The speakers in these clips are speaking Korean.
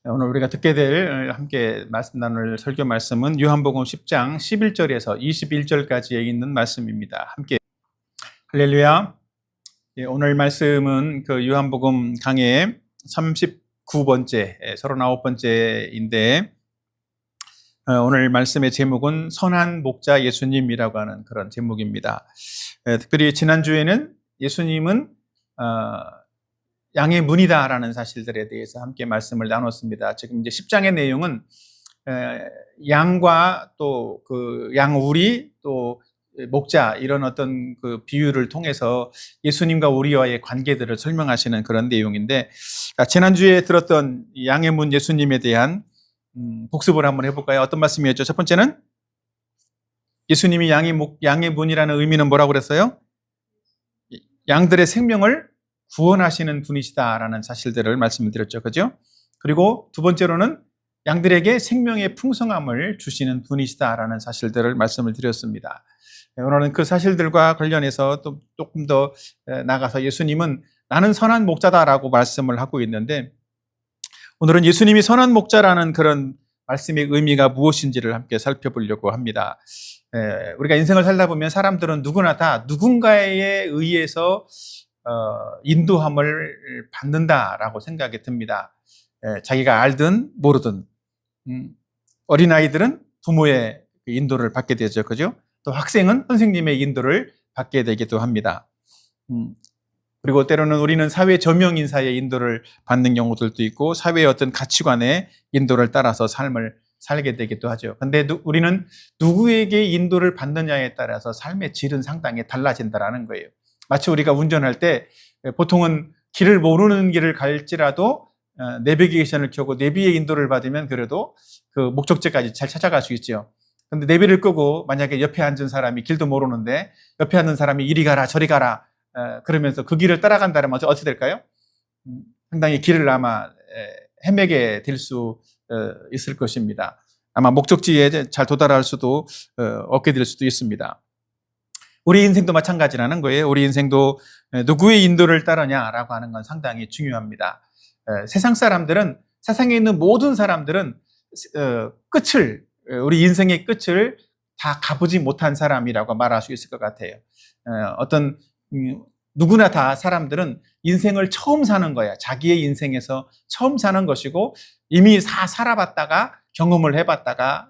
오늘 우리가 듣게 될 함께 말씀 나눌 설교 말씀은 요한복음 10장 11절에서 21절까지에 있는 말씀입니다. 함께 할렐루야. 오늘 말씀은 그 요한복음 강의 39번째, 39번째인데 오늘 말씀의 제목은 선한 목자 예수님이라고 하는 그런 제목입니다. 특별히 지난주에는 예수님은 양의 문이다라는 사실들에 대해서 함께 말씀을 나눴습니다. 지금 이제 10장의 내용은 양과 또 그 양우리 또 목자 이런 어떤 그 비유를 통해서 예수님과 우리와의 관계들을 설명하시는 그런 내용인데, 지난주에 들었던 양의 문 예수님에 대한 복습을 한번 해볼까요? 어떤 말씀이었죠? 첫 번째는 예수님이 양의 문이라는 의미는 뭐라고 그랬어요? 양들의 생명을 구원하시는 분이시다라는 사실들을 말씀을 드렸죠. 그죠? 그리고 두 번째로는 양들에게 생명의 풍성함을 주시는 분이시다라는 사실들을 말씀을 드렸습니다. 오늘은 그 사실들과 관련해서 또 조금 더 나가서 예수님은 나는 선한 목자다라고 말씀을 하고 있는데, 오늘은 예수님이 선한 목자라는 그런 말씀의 의미가 무엇인지를 함께 살펴보려고 합니다. 우리가 인생을 살다 보면 사람들은 누구나 다 누군가에 의해서 인도함을 받는다라고 생각이 듭니다. 자기가 알든 모르든 어린아이들은 부모의 인도를 받게 되죠. 그죠? 또 학생은 선생님의 인도를 받게 되기도 합니다. 그리고 때로는 우리는 사회 저명 인사의 인도를 받는 경우들도 있고 사회의 어떤 가치관의 인도를 따라서 삶을 살게 되기도 하죠. 근데 우리는 누구에게 인도를 받느냐에 따라서 삶의 질은 상당히 달라진다라는 거예요. 마치 우리가 운전할 때 보통은 길을 모르는 길을 갈지라도 내비게이션을 켜고 내비의 인도를 받으면 그래도 그 목적지까지 잘 찾아갈 수 있죠. 근데 내비를 끄고 만약에 옆에 앉은 사람이 길도 모르는데 옆에 앉은 사람이 이리 가라 저리 가라 그러면서 그 길을 따라간다면 어떻게 될까요? 상당히 길을 아마 헤매게 될 수 있을 것입니다. 아마 목적지에 잘 도달할 수도 없게 될 수도 있습니다. 우리 인생도 마찬가지라는 거예요. 우리 인생도 누구의 인도를 따르냐라고 하는 건 상당히 중요합니다. 세상 사람들은, 세상에 있는 모든 사람들은 우리 인생의 끝을 다 가보지 못한 사람이라고 말할 수 있을 것 같아요. 누구나 다 사람들은 인생을 처음 사는 거야. 자기의 인생에서 처음 사는 것이고 이미 다 살아봤다가 경험을 해봤다가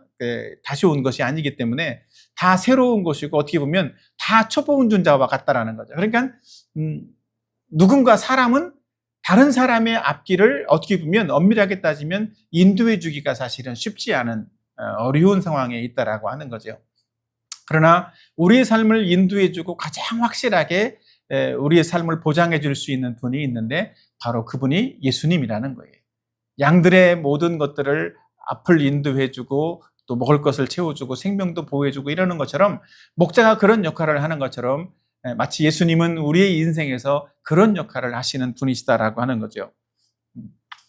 다시 온 것이 아니기 때문에 다 새로운 것이고 어떻게 보면 다 초보 운전자와 같다라는 거죠. 그러니까 누군가 사람은 다른 사람의 앞길을 어떻게 보면 엄밀하게 따지면 인도해 주기가 사실은 쉽지 않은 어려운 상황에 있다라고 하는 거죠. 그러나 우리의 삶을 인도해 주고 가장 확실하게 우리의 삶을 보장해 줄 수 있는 분이 있는데 바로 그분이 예수님이라는 거예요. 양들의 모든 것들을 앞을 인도해 주고 또 먹을 것을 채워주고 생명도 보호해주고 이러는 것처럼 목자가 그런 역할을 하는 것처럼 마치 예수님은 우리의 인생에서 그런 역할을 하시는 분이시다라고 하는 거죠.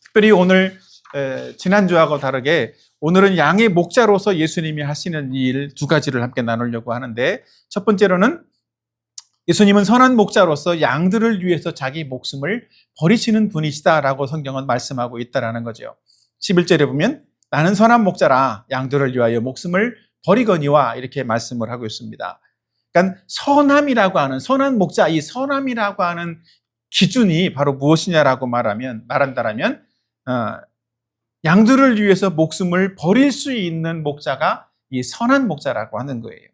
특별히 오늘 지난주하고 다르게 오늘은 양의 목자로서 예수님이 하시는 일 두 가지를 함께 나누려고 하는데, 첫 번째로는 예수님은 선한 목자로서 양들을 위해서 자기 목숨을 버리시는 분이시다라고 성경은 말씀하고 있다라는 거죠. 11절에 보면 나는 선한 목자라 양들을 위하여 목숨을 버리거니와 이렇게 말씀을 하고 있습니다. 그러니까 선함이라고 하는, 선한 목자, 이 선함이라고 하는 기준이 바로 무엇이냐라고 말한다라면 양들을 위해서 목숨을 버릴 수 있는 목자가 이 선한 목자라고 하는 거예요.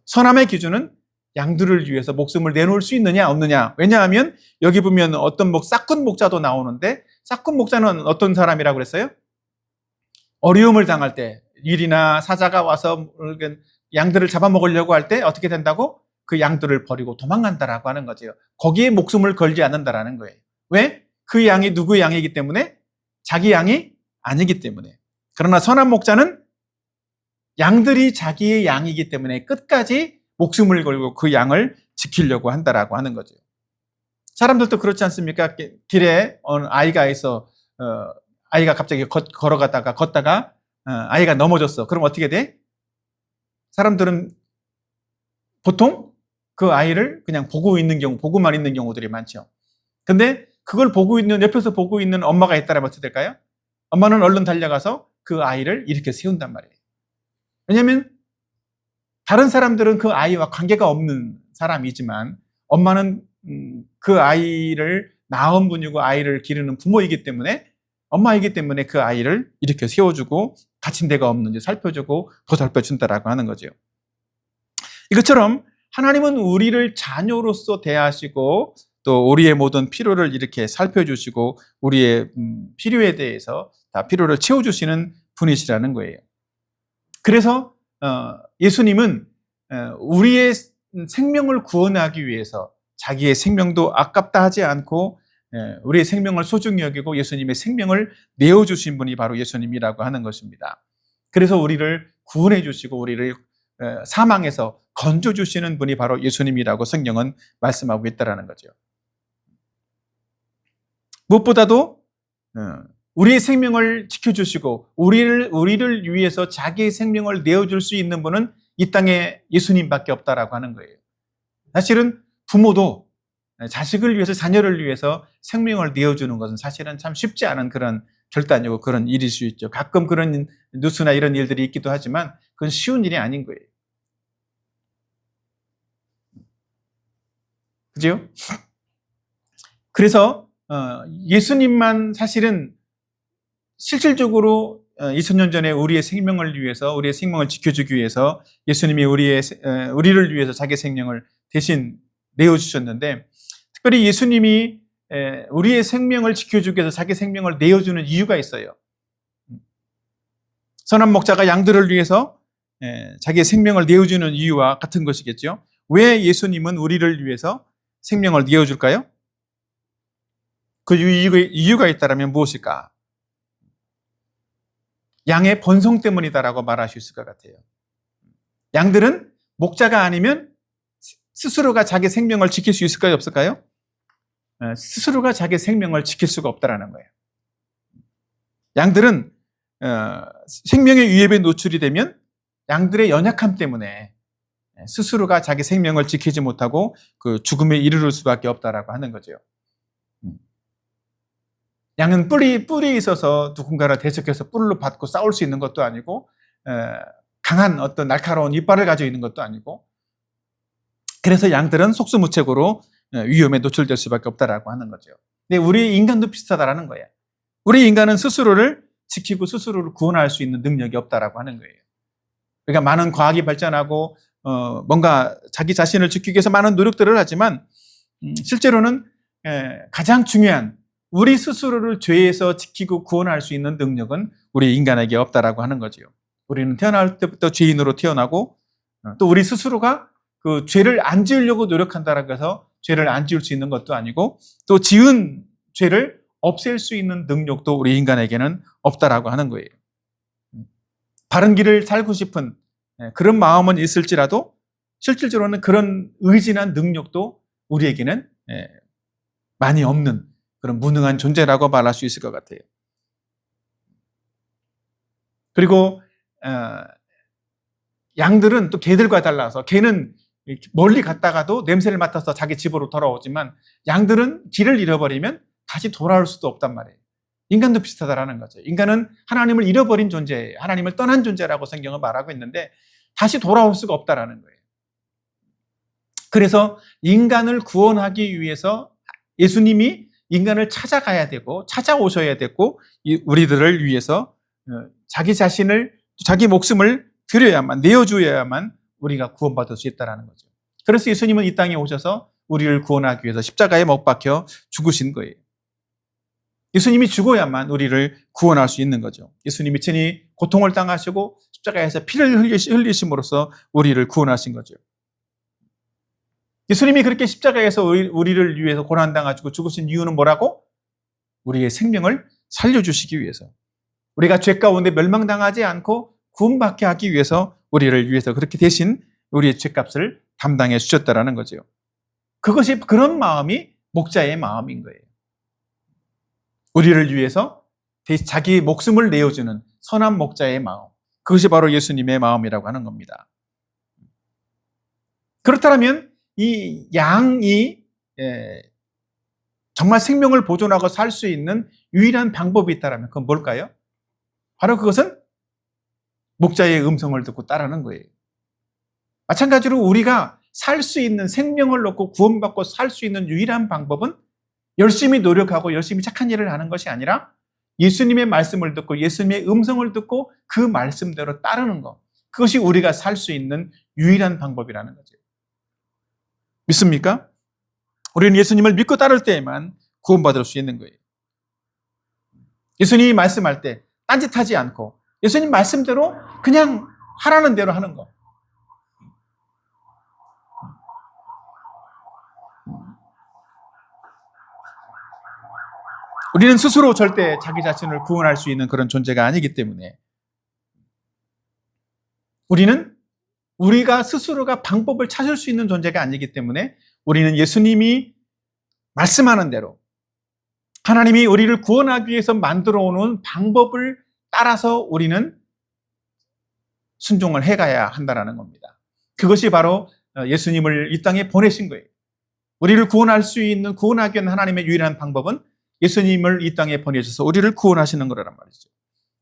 선함의 기준은 양들을 위해서 목숨을 내놓을 수 있느냐 없느냐. 왜냐하면 여기 보면 어떤 싹군 목자도 나오는데 싹군 목자는 어떤 사람이라고 그랬어요? 어려움을 당할 때 일이나 사자가 와서 양들을 잡아먹으려고 할 때 어떻게 된다고? 그 양들을 버리고 도망간다라고 하는 거죠. 거기에 목숨을 걸지 않는다라는 거예요. 왜? 그 양이 누구의 양이기 때문에? 자기 양이 아니기 때문에. 그러나 선한 목자는 양들이 자기의 양이기 때문에 끝까지 목숨을 걸고 그 양을 지키려고 한다라고 하는 거죠. 사람들도 그렇지 않습니까? 길에 아이가 있어, 아이가 갑자기 걷다가 아이가 넘어졌어. 그럼 어떻게 돼? 사람들은 보통 그 아이를 그냥 보고만 있는 경우들이 많죠. 근데 그걸 보고 있는, 옆에서 보고 있는 엄마가 있다면 어떻게 될까요? 엄마는 얼른 달려가서 그 아이를 이렇게 세운단 말이에요. 왜냐하면 다른 사람들은 그 아이와 관계가 없는 사람이지만 엄마는 그 아이를 낳은 분이고 아이를 기르는 부모이기 때문에, 엄마이기 때문에 그 아이를 이렇게 세워주고 갇힌 데가 없는지 살펴주고 보살펴준다라고 하는 거죠. 이것처럼 하나님은 우리를 자녀로서 대하시고 또 우리의 모든 필요를 이렇게 살펴주시고 우리의 필요에 대해서 다 필요를 채워주시는 분이시라는 거예요. 그래서 예수님은 우리의 생명을 구원하기 위해서 자기의 생명도 아깝다 하지 않고 우리의 생명을 소중히 여기고 예수님의 생명을 내어주신 분이 바로 예수님이라고 하는 것입니다. 그래서 우리를 구원해 주시고 우리를 사망에서 건져주시는 분이 바로 예수님이라고 성경은 말씀하고 있다는 거죠. 무엇보다도 우리의 생명을 지켜주시고 우리를 위해서 자기의 생명을 내어줄 수 있는 분은 이 땅에 예수님밖에 없다라고 하는 거예요. 사실은 부모도 자식을 위해서, 자녀를 위해서 생명을 내어주는 것은 사실은 참 쉽지 않은 그런 결단이고 그런 일일 수 있죠. 가끔 그런 뉴스나 이런 일들이 있기도 하지만 그건 쉬운 일이 아닌 거예요. 그죠? 그래서 예수님만 사실은 실질적으로 2000년 전에 우리의 생명을 위해서, 우리의 생명을 지켜주기 위해서 예수님이 우리를 위해서 자기 생명을 대신 내어주셨는데, 특별히 예수님이 우리의 생명을 지켜주기 위해서 자기 생명을 내어주는 이유가 있어요. 선한 목자가 양들을 위해서 자기의 생명을 내어주는 이유와 같은 것이겠죠. 왜 예수님은 우리를 위해서 생명을 내어줄까요? 그 이유가 있다면 무엇일까? 양의 본성 때문이다라고 말할 수 있을 것 같아요. 양들은 목자가 아니면 스스로가 자기 생명을 지킬 수 있을까요? 없을까요? 스스로가 자기 생명을 지킬 수가 없다라는 거예요. 양들은 생명의 위협에 노출이 되면 양들의 연약함 때문에 스스로가 자기 생명을 지키지 못하고 그 죽음에 이르를 수밖에 없다라고 하는 거죠. 양은 뿔이 있어서 누군가를 대적해서 뿔로 받고 싸울 수 있는 것도 아니고 강한 어떤 날카로운 이빨을 가지고 있는 것도 아니고, 그래서 양들은 속수무책으로 위험에 노출될 수밖에 없다라고 하는 거죠. 근데 우리 인간도 비슷하다라는 거예요. 우리 인간은 스스로를 지키고 스스로를 구원할 수 있는 능력이 없다라고 하는 거예요. 그러니까 많은 과학이 발전하고 뭔가 자기 자신을 지키기 위해서 많은 노력들을 하지만 실제로는 가장 중요한 우리 스스로를 죄에서 지키고 구원할 수 있는 능력은 우리 인간에게 없다라고 하는 거죠. 우리는 태어날 때부터 죄인으로 태어나고 또 우리 스스로가 그 죄를 안 지으려고 노력한다라고 해서 죄를 안 지을 수 있는 것도 아니고 또 지은 죄를 없앨 수 있는 능력도 우리 인간에게는 없다라고 하는 거예요. 바른 길을 살고 싶은 그런 마음은 있을지라도 실질적으로는 그런 의지나 능력도 우리에게는 많이 없는 그런 무능한 존재라고 말할 수 있을 것 같아요. 그리고 양들은 또 개들과 달라서, 개는 멀리 갔다가도 냄새를 맡아서 자기 집으로 돌아오지만 양들은 길을 잃어버리면 다시 돌아올 수도 없단 말이에요. 인간도 비슷하다라는 거죠. 인간은 하나님을 잃어버린 존재예요. 하나님을 떠난 존재라고 성경은 말하고 있는데 다시 돌아올 수가 없다라는 거예요. 그래서 인간을 구원하기 위해서 예수님이 인간을 찾아가야 되고 찾아오셔야 되고 우리들을 위해서 자기 자신을, 자기 목숨을 드려야만, 내어줘야만 우리가 구원받을 수 있다는 거죠. 그래서 예수님은 이 땅에 오셔서 우리를 구원하기 위해서 십자가에 못 박혀 죽으신 거예요. 예수님이 죽어야만 우리를 구원할 수 있는 거죠. 예수님이 친히 고통을 당하시고 십자가에서 피를 흘리심으로써 우리를 구원하신 거죠. 예수님이 그렇게 십자가에서 우리를 위해서 고난당하시고 죽으신 이유는 뭐라고? 우리의 생명을 살려주시기 위해서, 우리가 죄 가운데 멸망당하지 않고 구원받게 하기 위해서 우리를 위해서 그렇게 대신 우리의 죄값을 담당해 주셨다라는 거죠. 그것이, 그런 마음이 목자의 마음인 거예요. 우리를 위해서 자기 목숨을 내어주는 선한 목자의 마음, 그것이 바로 예수님의 마음이라고 하는 겁니다. 그렇다면 이 양이 정말 생명을 보존하고 살 수 있는 유일한 방법이 있다면 그건 뭘까요? 바로 그것은 목자의 음성을 듣고 따르는 거예요. 마찬가지로 우리가 살 수 있는 생명을 얻고 구원받고 살 수 있는 유일한 방법은 열심히 노력하고 열심히 착한 일을 하는 것이 아니라 예수님의 말씀을 듣고 예수님의 음성을 듣고 그 말씀대로 따르는 것. 그것이 우리가 살 수 있는 유일한 방법이라는 거죠. 믿습니까? 우리는 예수님을 믿고 따를 때에만 구원받을 수 있는 거예요. 예수님이 말씀할 때 딴짓하지 않고 예수님 말씀대로 그냥 하라는 대로 하는 것. 우리는 스스로 절대 자기 자신을 구원할 수 있는 그런 존재가 아니기 때문에 우리가 스스로가 방법을 찾을 수 있는 존재가 아니기 때문에 우리는 예수님이 말씀하는 대로 하나님이 우리를 구원하기 위해서 만들어 오는 방법을 따라서 우리는 순종을 해가야 한다는 겁니다. 그것이 바로 예수님을 이 땅에 보내신 거예요. 우리를 구원할 수 있는 구원하기 위한 하나님의 유일한 방법은 예수님을 이 땅에 보내셔서 우리를 구원하시는 거란 말이죠.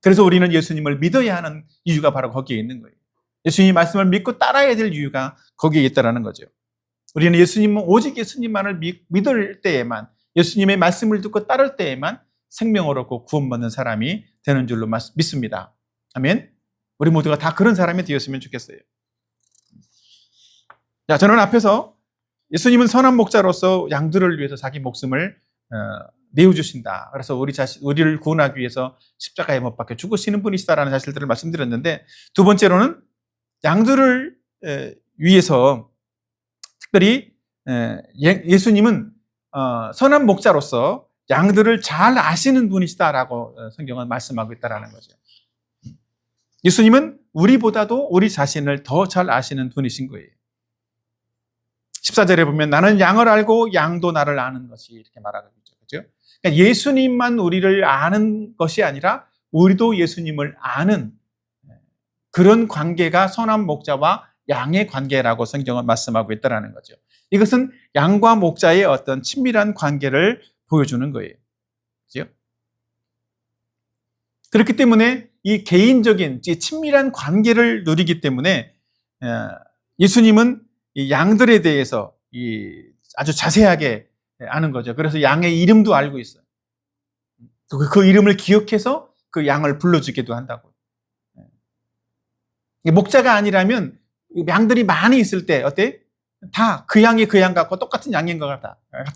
그래서 우리는 예수님을 믿어야 하는 이유가 바로 거기에 있는 거예요. 예수님의 말씀을 믿고 따라야 될 이유가 거기에 있다는 거죠. 우리는 오직 예수님만을 믿을 때에만, 예수님의 말씀을 듣고 따를 때에만 생명을 얻고 구원받는 사람이 되는 줄로 믿습니다. 아멘. 우리 모두가 다 그런 사람이 되었으면 좋겠어요. 자, 저는 앞에서 예수님은 선한 목자로서 양들을 위해서 자기 목숨을 내어주신다. 그래서 우리를 구원하기 위해서 십자가에 못 박혀 죽으시는 분이시다라는 사실들을 말씀드렸는데, 두 번째로는 양들을 위해서 특별히 예수님은 선한 목자로서 양들을 잘 아시는 분이시다라고 성경은 말씀하고 있다는 거죠. 예수님은 우리보다도 우리 자신을 더 잘 아시는 분이신 거예요. 14절에 보면 나는 양을 알고 양도 나를 아는 것이 이렇게 말하고 있죠. 그렇죠? 그러니까 예수님만 우리를 아는 것이 아니라 우리도 예수님을 아는 그런 관계가 선한 목자와 양의 관계라고 성경은 말씀하고 있다는 거죠. 이것은 양과 목자의 어떤 친밀한 관계를 보여주는 거예요. 그렇죠? 그렇기 때문에 이 개인적인 친밀한 관계를 누리기 때문에 예수님은 이 양들에 대해서 아주 자세하게 아는 거죠. 그래서 양의 이름도 알고 있어요. 그 이름을 기억해서 그 양을 불러주기도 한다고. 목자가 아니라면 양들이 많이 있을 때 어때? 다 그 양이 그 양 같고 똑같은 양인 것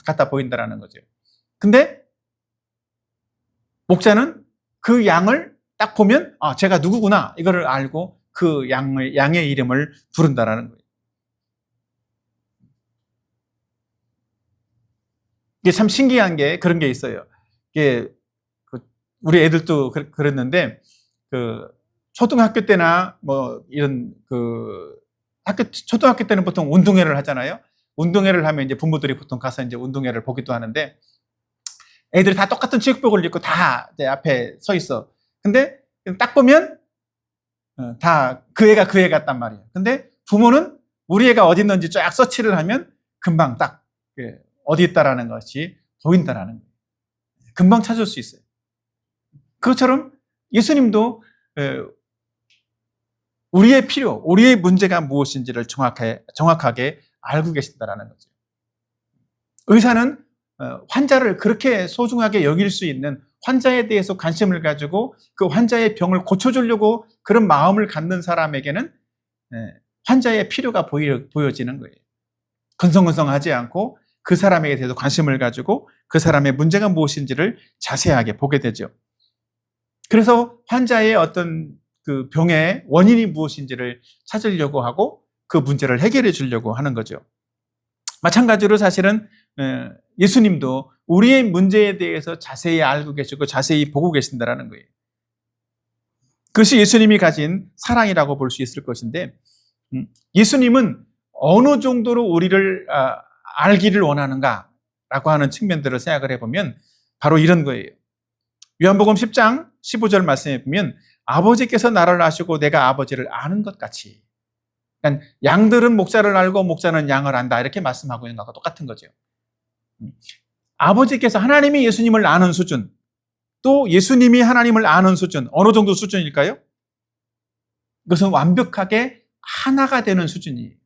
같아 보인다는 거죠. 근데 목자는 그 양을 딱 보면 제가 누구구나 이거를 알고 그 양의 이름을 부른다라는 거예요. 이게 참 신기한 게 그런 게 있어요. 이게 우리 애들도 그랬는데 초등학교 때나 뭐 이런 초등학교 때는 보통 운동회를 하잖아요. 운동회를 하면 이제 부모들이 보통 가서 이제 운동회를 보기도 하는데 애들이 다 똑같은 체육복을 입고 다 이제 앞에 서 있어. 근데 딱 보면 다 그 애가 그 애 같단 말이에요. 근데 부모는 우리 애가 어디 있는지 쫙 서치를 하면 금방 딱 어디 있다라는 것이 보인다라는 거예요. 금방 찾을 수 있어요. 그것처럼 예수님도 우리의 필요, 우리의 문제가 무엇인지를 정확하게 알고 계신다라는 거죠. 의사는 환자를 그렇게 소중하게 여길 수 있는, 환자에 대해서 관심을 가지고 그 환자의 병을 고쳐주려고 그런 마음을 갖는 사람에게는 환자의 필요가 보여지는 거예요. 건성건성하지 않고 그 사람에게 대해서 관심을 가지고 그 사람의 문제가 무엇인지를 자세하게 보게 되죠. 그래서 환자의 어떤 그 병의 원인이 무엇인지를 찾으려고 하고 그 문제를 해결해 주려고 하는 거죠. 마찬가지로 사실은 예수님도 우리의 문제에 대해서 자세히 알고 계시고 자세히 보고 계신다는 거예요. 그것이 예수님이 가진 사랑이라고 볼 수 있을 것인데, 예수님은 어느 정도로 우리를 알기를 원하는가라고 하는 측면들을 생각을 해보면 바로 이런 거예요. 요한복음 10장 15절 말씀에 보면 아버지께서 나를 아시고 내가 아버지를 아는 것 같이, 그러니까 양들은 목자를 알고 목자는 양을 안다 이렇게 말씀하고 있는 것과 똑같은 거죠. 아버지께서 하나님이 예수님을 아는 수준, 또 예수님이 하나님을 아는 수준, 어느 정도 수준일까요? 그것은 완벽하게 하나가 되는 수준이에요.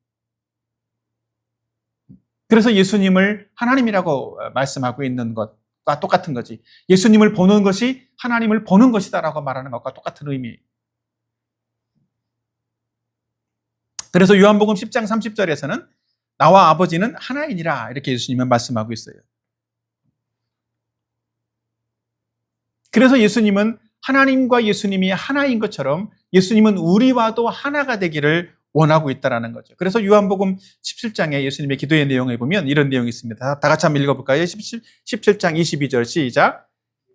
그래서 예수님을 하나님이라고 말씀하고 있는 것과 똑같은 거지. 예수님을 보는 것이 하나님을 보는 것이다라고 말하는 것과 똑같은 의미예요. 그래서 요한복음 10장 30절에서는 나와 아버지는 하나이니라 이렇게 예수님은 말씀하고 있어요. 그래서 예수님은 하나님과 예수님이 하나인 것처럼 예수님은 우리와도 하나가 되기를 원하고 있다는 거죠. 그래서 요한복음 17장에 예수님의 기도의 내용에 보면 이런 내용이 있습니다. 다 같이 한번 읽어볼까요? 17장 22절 시작.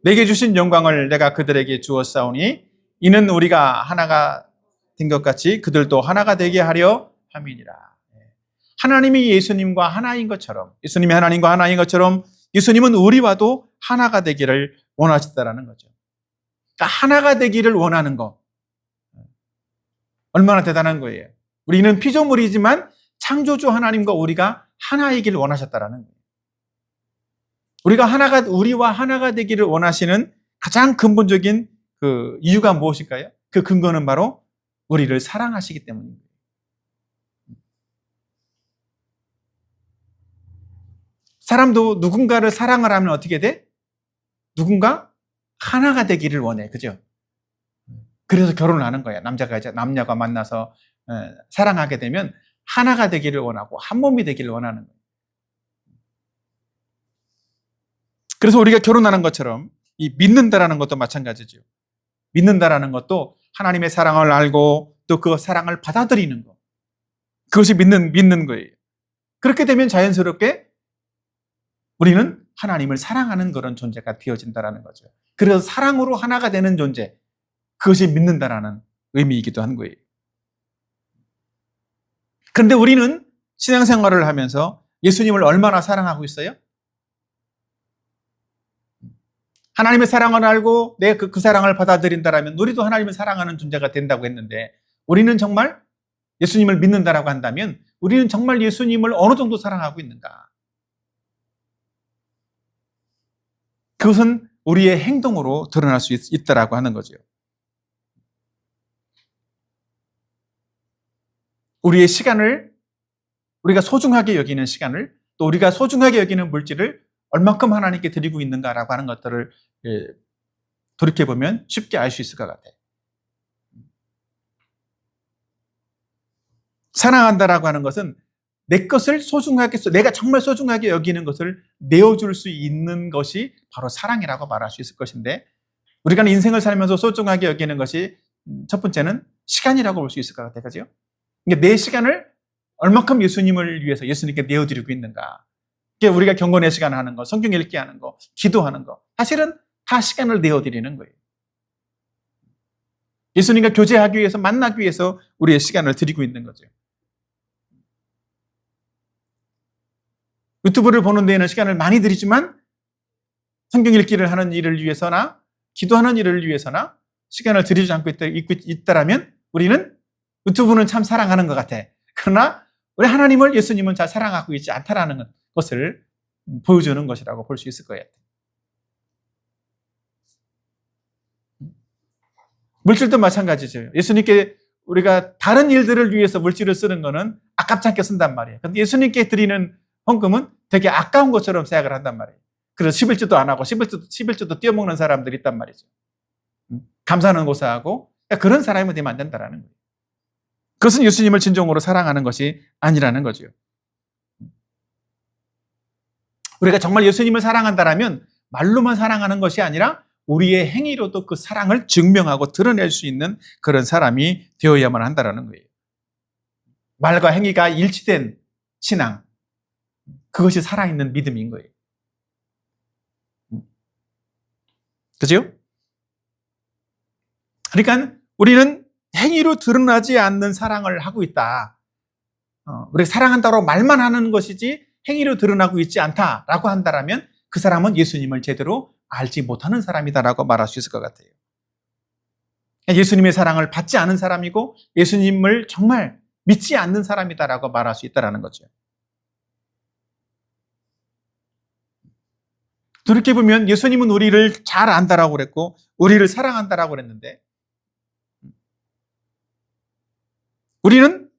내게 주신 영광을 내가 그들에게 주었사오니 이는 우리가 하나가 된 것 같이 그들도 하나가 되게 하려 함이니라. 하나님이 예수님과 하나인 것처럼, 예수님이 하나님과 하나인 것처럼 예수님은 우리와도 하나가 되기를 원하시다라는 거죠. 그러니까 하나가 되기를 원하는 거 얼마나 대단한 거예요. 우리는 피조물이지만 창조주 하나님과 우리가 하나이기를 원하셨다라는 거예요. 우리와 하나가 되기를 원하시는 가장 근본적인 그 이유가 무엇일까요? 그 근거는 바로 우리를 사랑하시기 때문입니다. 사람도 누군가를 사랑을 하면 어떻게 돼? 누군가 하나가 되기를 원해. 그죠? 그래서 결혼을 하는 거야. 남녀가 만나서 사랑하게 되면 하나가 되기를 원하고 한 몸이 되기를 원하는 거예요. 그래서 우리가 결혼하는 것처럼 이 믿는다라는 것도 마찬가지죠. 믿는다라는 것도 하나님의 사랑을 알고 또 그 사랑을 받아들이는 거. 그것이 믿는 거예요. 그렇게 되면 자연스럽게 우리는 하나님을 사랑하는 그런 존재가 되어진다라는 거죠. 그래서 사랑으로 하나가 되는 존재, 그것이 믿는다라는 의미이기도 한 거예요. 그런데 우리는 신앙생활을 하면서 예수님을 얼마나 사랑하고 있어요? 하나님의 사랑을 알고 내가 그 사랑을 받아들인다라면 우리도 하나님을 사랑하는 존재가 된다고 했는데 우리는 정말 예수님을 믿는다라고 한다면 우리는 정말 예수님을 어느 정도 사랑하고 있는가? 그것은 우리의 행동으로 드러날 수 있다라고 하는 거죠. 우리의 시간을, 우리가 소중하게 여기는 시간을, 또 우리가 소중하게 여기는 물질을 얼만큼 하나님께 드리고 있는가라고 하는 것들을 돌이켜보면 쉽게 알 수 있을 것 같아요. 사랑한다라고 하는 것은 내 것을 소중하게, 내가 정말 소중하게 여기는 것을 내어줄 수 있는 것이 바로 사랑이라고 말할 수 있을 것인데 우리가 인생을 살면서 소중하게 여기는 것이 첫 번째는 시간이라고 볼 수 있을 것 같아요. 그죠? 그러니까 내 시간을 얼만큼 예수님을 위해서 예수님께 내어드리고 있는가. 그러니까 우리가 경건의 시간을 하는 거, 성경 읽기 하는 거, 기도하는 거 사실은 다 시간을 내어드리는 거예요. 예수님과 교제하기 위해서, 만나기 위해서 우리의 시간을 드리고 있는 거죠. 유튜브를 보는 데에는 시간을 많이 들이지만 성경 읽기를 하는 일을 위해서나 기도하는 일을 위해서나 시간을 들이지 않고 있다라면 우리는 유튜브는 참 사랑하는 것 같아. 그러나 우리 하나님을, 예수님은 잘 사랑하고 있지 않다라는 것을 보여주는 것이라고 볼 수 있을 거예요. 물질도 마찬가지죠. 예수님께 우리가 다른 일들을 위해서 물질을 쓰는 거는 아깝지 않게 쓴단 말이에요. 근데 예수님께 드리는 헌금은 되게 아까운 것처럼 생각을 한단 말이에요. 그래서 11주도 안 하고 11주도 띄어먹는 사람들이 있단 말이죠. 감사는 고사하고 그런 사람이 되면 안 된다는 거예요. 그것은 예수님을 진정으로 사랑하는 것이 아니라는 거죠. 우리가 정말 예수님을 사랑한다라면 말로만 사랑하는 것이 아니라 우리의 행위로도 그 사랑을 증명하고 드러낼 수 있는 그런 사람이 되어야만 한다는 거예요. 말과 행위가 일치된 신앙, 그것이 살아있는 믿음인 거예요. 그죠? 그러니까 우리는 행위로 드러나지 않는 사랑을 하고 있다. 우리가 사랑한다고 말만 하는 것이지 행위로 드러나고 있지 않다라고 한다면 그 사람은 예수님을 제대로 알지 못하는 사람이다라고 말할 수 있을 것 같아요. 예수님의 사랑을 받지 않은 사람이고 예수님을 정말 믿지 않는 사람이다라고 말할 수 있다는 거죠. 돌이켜보면 예수님은 우리를 잘 안다라고 그랬고 우리를 사랑한다라고 그랬는데 우리는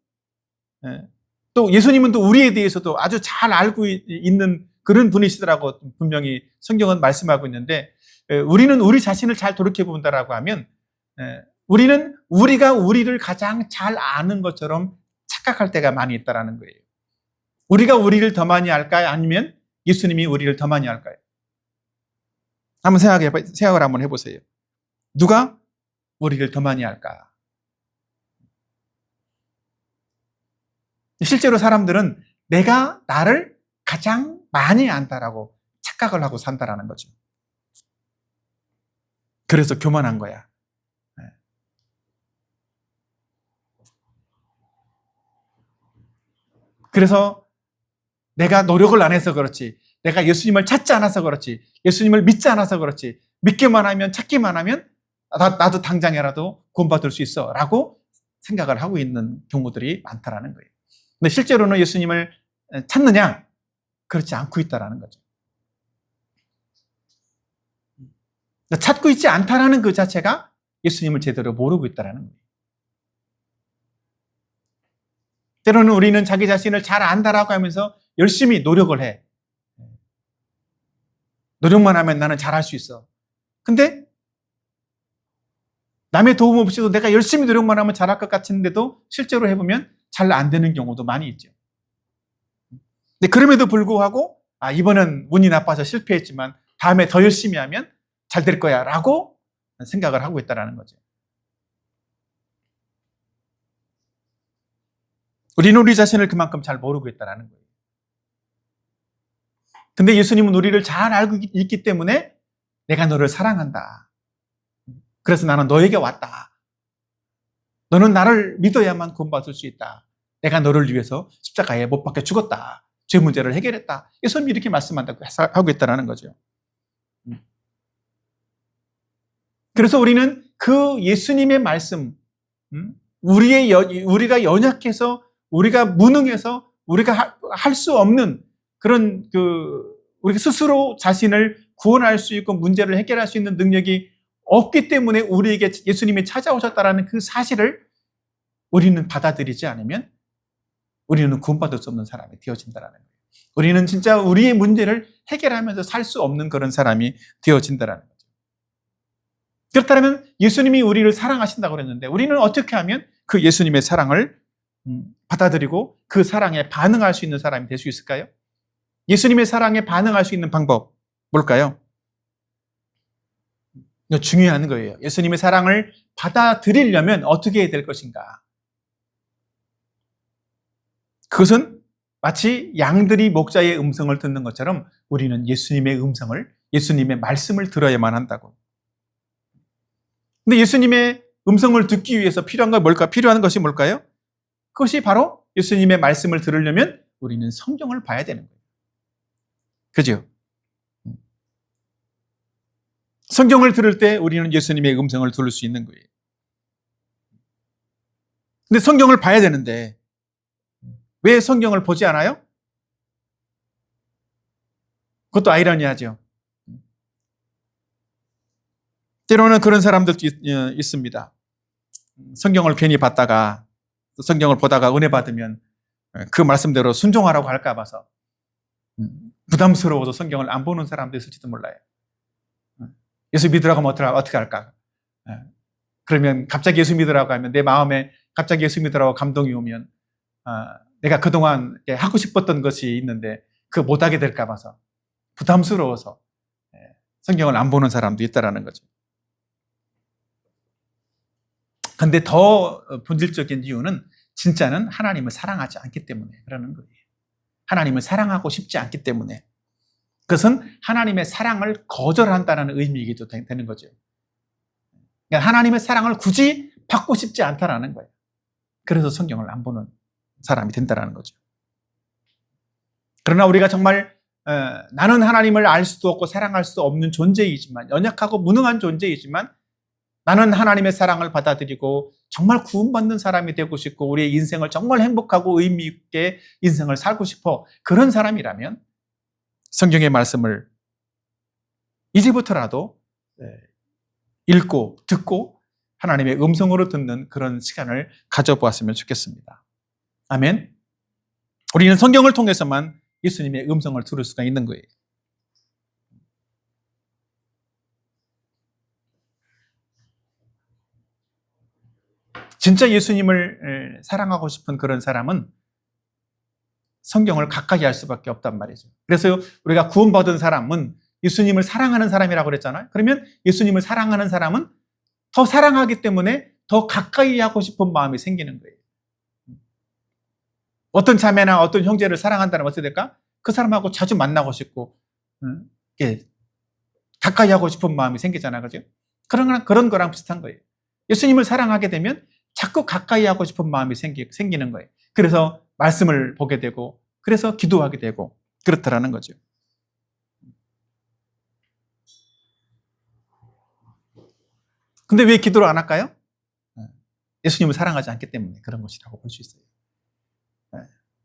또 예수님은 또 우리에 대해서도 아주 잘 알고 있는 그런 분이시더라고 분명히 성경은 말씀하고 있는데 우리는 우리 자신을 잘 돌이켜본다라고 하면 우리는 우리가 우리를 가장 잘 아는 것처럼 착각할 때가 많이 있다라는 거예요. 우리가 우리를 더 많이 알까요? 아니면 예수님이 우리를 더 많이 알까요? 한번 생각을 한번 해보세요. 누가 우리를 더 많이 알까? 실제로 사람들은 내가 나를 가장 많이 안다라고 착각을 하고 산다라는 거죠. 그래서 교만한 거야. 그래서 내가 노력을 안 해서 그렇지, 내가 예수님을 찾지 않아서 그렇지, 예수님을 믿지 않아서 그렇지, 믿기만 하면 찾기만 하면 나도 당장이라도 구원받을 수 있어 라고 생각을 하고 있는 경우들이 많다라는 거예요. 근데 실제로는 예수님을 찾느냐? 그렇지 않고 있다라는 거죠. 찾고 있지 않다라는 그 자체가 예수님을 제대로 모르고 있다라는 거예요. 때로는 우리는 자기 자신을 잘 안다라고 하면서 열심히 노력을 해. 노력만 하면 나는 잘할 수 있어. 근데 남의 도움 없이도 내가 열심히 노력만 하면 잘할 것 같은데도 실제로 해보면 잘 안 되는 경우도 많이 있죠. 근데 그럼에도 불구하고 이번은 운이 나빠서 실패했지만 다음에 더 열심히 하면 잘 될 거야 라고 생각을 하고 있다는 거죠. 우리는 우리 자신을 그만큼 잘 모르고 있다는 거예요. 근데 예수님은 우리를 잘 알고 있기 때문에 내가 너를 사랑한다. 그래서 나는 너에게 왔다. 너는 나를 믿어야만 구원받을 수 있다. 내가 너를 위해서 십자가에 못 박혀 죽었다. 죄 문제를 해결했다. 예수님이 이렇게 말씀한다고 하고 있다는 거죠. 그래서 우리는 그 예수님의 말씀, 우리가 연약해서, 우리가 무능해서, 우리가 할 수 없는 그런 우리 스스로 자신을 구원할 수 있고 문제를 해결할 수 있는 능력이 없기 때문에 우리에게 예수님이 찾아오셨다라는 그 사실을 우리는 받아들이지 않으면 우리는 구원받을 수 없는 사람이 되어진다는 거예요. 우리는 진짜 우리의 문제를 해결하면서 살 수 없는 그런 사람이 되어진다는 거죠. 그렇다면 예수님이 우리를 사랑하신다고 그랬는데 우리는 어떻게 하면 그 예수님의 사랑을 받아들이고 그 사랑에 반응할 수 있는 사람이 될 수 있을까요? 예수님의 사랑에 반응할 수 있는 방법 뭘까요? 이거 중요한 거예요. 예수님의 사랑을 받아들이려면 어떻게 해야 될 것인가? 그것은 마치 양들이 목자의 음성을 듣는 것처럼 우리는 예수님의 음성을, 예수님의 말씀을 들어야만 한다고. 근데 예수님의 음성을 듣기 위해서 필요한 건 뭘까? 필요한 것이 뭘까요? 그것이 바로 예수님의 말씀을 들으려면 우리는 성경을 봐야 되는 거예요. 그죠? 성경을 들을 때 우리는 예수님의 음성을 들을 수 있는 거예요. 근데 성경을 봐야 되는데 왜 성경을 보지 않아요? 그것도 아이러니하죠. 때로는 그런 사람들도 있습니다. 성경을 괜히 봤다가 성경을 보다가 은혜 받으면 그 말씀대로 순종하라고 할까 봐서 부담스러워서 성경을 안 보는 사람도 있을지도 몰라요. 예수 믿으라고 하면 어떻게 할까? 그러면 갑자기 예수 믿으라고 하면 내 마음에 갑자기 예수 믿으라고 감동이 오면 내가 그동안 하고 싶었던 것이 있는데 그거 못하게 될까 봐서 부담스러워서 성경을 안 보는 사람도 있다는 거죠. 근데 더 본질적인 이유는 진짜는 하나님을 사랑하지 않기 때문에 그러는 거예요. 하나님을 사랑하고 싶지 않기 때문에. 그것은 하나님의 사랑을 거절한다는 의미이기도 되는 거죠. 그러니까 하나님의 사랑을 굳이 받고 싶지 않다는 거예요. 그래서 성경을 안 보는 사람이 된다는 거죠. 그러나 우리가 정말 나는 하나님을 알 수도 없고 사랑할 수 없는 존재이지만, 연약하고 무능한 존재이지만 나는 하나님의 사랑을 받아들이고 정말 구원받는 사람이 되고 싶고 우리의 인생을 정말 행복하고 의미 있게 인생을 살고 싶어, 그런 사람이라면 성경의 말씀을 이제부터라도 읽고 듣고 하나님의 음성으로 듣는 그런 시간을 가져보았으면 좋겠습니다. 아멘. 우리는 성경을 통해서만 예수님의 음성을 들을 수가 있는 거예요. 진짜 예수님을 사랑하고 싶은 그런 사람은 성경을 가까이 할 수밖에 없단 말이죠. 그래서 우리가 구원받은 사람은 예수님을 사랑하는 사람이라고 그랬잖아요. 그러면 예수님을 사랑하는 사람은 더 사랑하기 때문에 더 가까이 하고 싶은 마음이 생기는 거예요. 어떤 자매나 어떤 형제를 사랑한다면 어떻게 될까? 그 사람하고 자주 만나고 싶고 가까이 하고 싶은 마음이 생기잖아요. 그죠? 그런 거랑 비슷한 거예요. 예수님을 사랑하게 되면 자꾸 가까이 하고 싶은 마음이 생기는 거예요. 그래서 말씀을 보게 되고 그래서 기도하게 되고 그렇더라는 거죠. 근데 왜 기도를 안 할까요? 예수님을 사랑하지 않기 때문에 그런 것이라고 볼 수 있어요.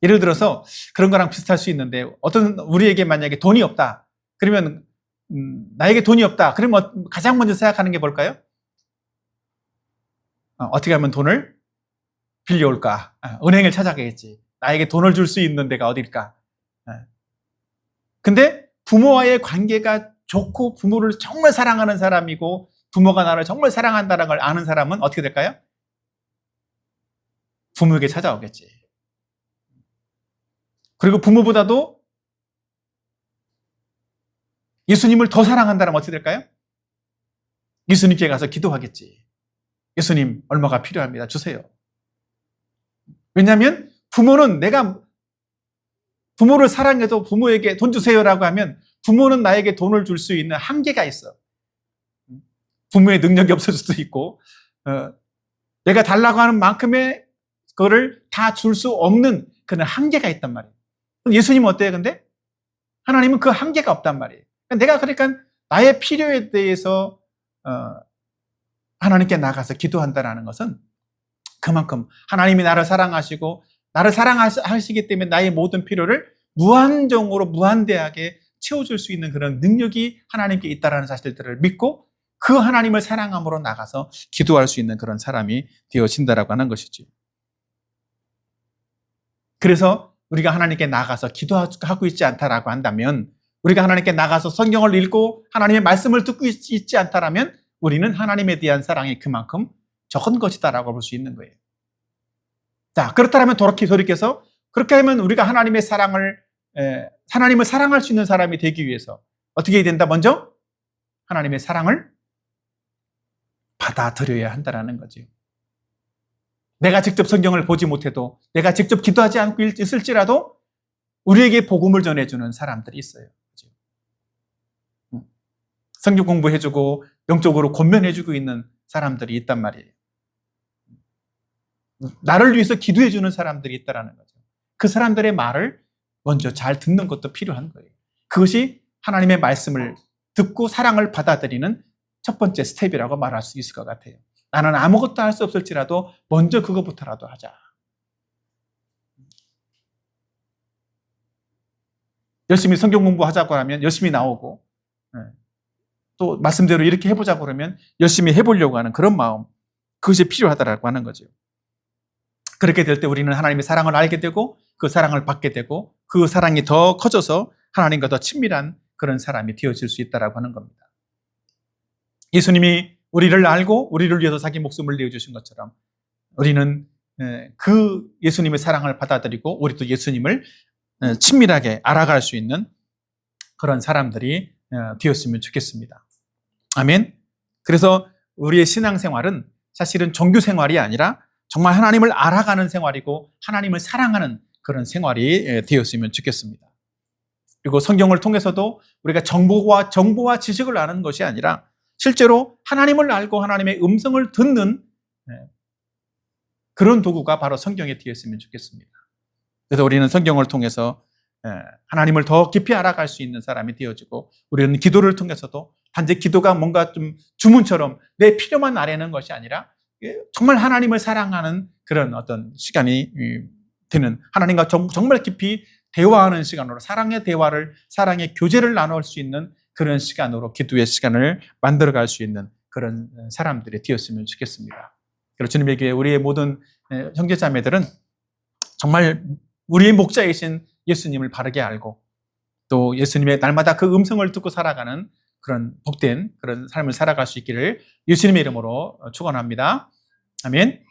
예를 들어서 그런 거랑 비슷할 수 있는데 우리에게 만약에 돈이 없다. 그러면 나에게 돈이 없다. 그러면 가장 먼저 생각하는 게 뭘까요? 어떻게 하면 돈을 빌려올까? 은행을 찾아가겠지. 나에게 돈을 줄 수 있는 데가 어딜까? 근데 부모와의 관계가 좋고 부모를 정말 사랑하는 사람이고 부모가 나를 정말 사랑한다는 걸 아는 사람은 어떻게 될까요? 부모에게 찾아오겠지. 그리고 부모보다도 예수님을 더 사랑한다면 어떻게 될까요? 예수님께 가서 기도하겠지. 예수님, 얼마가 필요합니다. 주세요. 왜냐하면 부모는 내가 부모를 사랑해도 부모에게 돈 주세요라고 하면 부모는 나에게 돈을 줄 수 있는 한계가 있어. 부모의 능력이 없을 수도 있고 내가 달라고 하는 만큼의 그거를 다 줄 수 없는 그런 한계가 있단 말이에요. 예수님은 어때요? 근데 하나님은 그 한계가 없단 말이에요. 내가 그러니까 나의 필요에 대해서 하나님께 나가서 기도한다는 것은 그만큼 하나님이 나를 사랑하시고 나를 사랑하시기 때문에 나의 모든 필요를 무한정으로 무한대하게 채워줄 수 있는 그런 능력이 하나님께 있다는 사실들을 믿고 그 하나님을 사랑함으로 나가서 기도할 수 있는 그런 사람이 되어진다라고 하는 것이죠. 그래서 우리가 하나님께 나가서 기도하고 있지 않다라고 한다면 우리가 하나님께 나가서 성경을 읽고 하나님의 말씀을 듣고 있지 않다라면 우리는 하나님에 대한 사랑이 그만큼 적은 것이다라고 볼 수 있는 거예요. 자, 그렇다면 돌이켜서 그렇게 하면 우리가 하나님을 사랑할 수 있는 사람이 되기 위해서 어떻게 해야 된다? 먼저 하나님의 사랑을 받아들여야 한다는 거죠. 내가 직접 성경을 보지 못해도 내가 직접 기도하지 않고 있을지라도 우리에게 복음을 전해주는 사람들이 있어요. 성경 공부해주고 영적으로 권면해주고 있는 사람들이 있단 말이에요. 나를 위해서 기도해주는 사람들이 있다는 거죠. 그 사람들의 말을 먼저 잘 듣는 것도 필요한 거예요. 그것이 하나님의 말씀을 듣고 사랑을 받아들이는 첫 번째 스텝이라고 말할 수 있을 것 같아요. 나는 아무것도 할 수 없을지라도 먼저 그것부터라도 하자. 열심히 성경 공부하자고 하면 열심히 나오고 또 말씀대로 이렇게 해보자고 그러면 열심히 해보려고 하는 그런 마음, 그것이 필요하다라고 하는 거죠. 그렇게 될 때 우리는 하나님의 사랑을 알게 되고 그 사랑을 받게 되고 그 사랑이 더 커져서 하나님과 더 친밀한 그런 사람이 되어질 수 있다라고 하는 겁니다. 예수님이 우리를 알고 우리를 위해서 자기 목숨을 내어주신 것처럼 우리는 그 예수님의 사랑을 받아들이고 우리도 예수님을 친밀하게 알아갈 수 있는 그런 사람들이 되었으면 좋겠습니다. 아멘. 그래서 우리의 신앙생활은 사실은 종교 생활이 아니라 정말 하나님을 알아가는 생활이고 하나님을 사랑하는 그런 생활이 되었으면 좋겠습니다. 그리고 성경을 통해서도 우리가 정보와 지식을 아는 것이 아니라 실제로 하나님을 알고 하나님의 음성을 듣는 그런 도구가 바로 성경에 되었으면 좋겠습니다. 그래서 우리는 성경을 통해서 하나님을 더 깊이 알아갈 수 있는 사람이 되어지고 우리는 기도를 통해서도 단지 기도가 뭔가 좀 주문처럼 내 필요만 아뢰는 것이 아니라 정말 하나님을 사랑하는 그런 어떤 시간이 되는 하나님과 정말 깊이 대화하는 시간으로 사랑의 대화를 사랑의 교제를 나눌 수 있는 그런 시간으로 기도의 시간을 만들어갈 수 있는 그런 사람들이 되었으면 좋겠습니다. 그리고 주님의 교회 우리의 모든 형제자매들은 정말 우리의 목자이신 예수님을 바르게 알고 또 예수님의 날마다 그 음성을 듣고 살아가는 그런 복된 그런 삶을 살아갈 수 있기를 예수님의 이름으로 축원합니다. 아멘.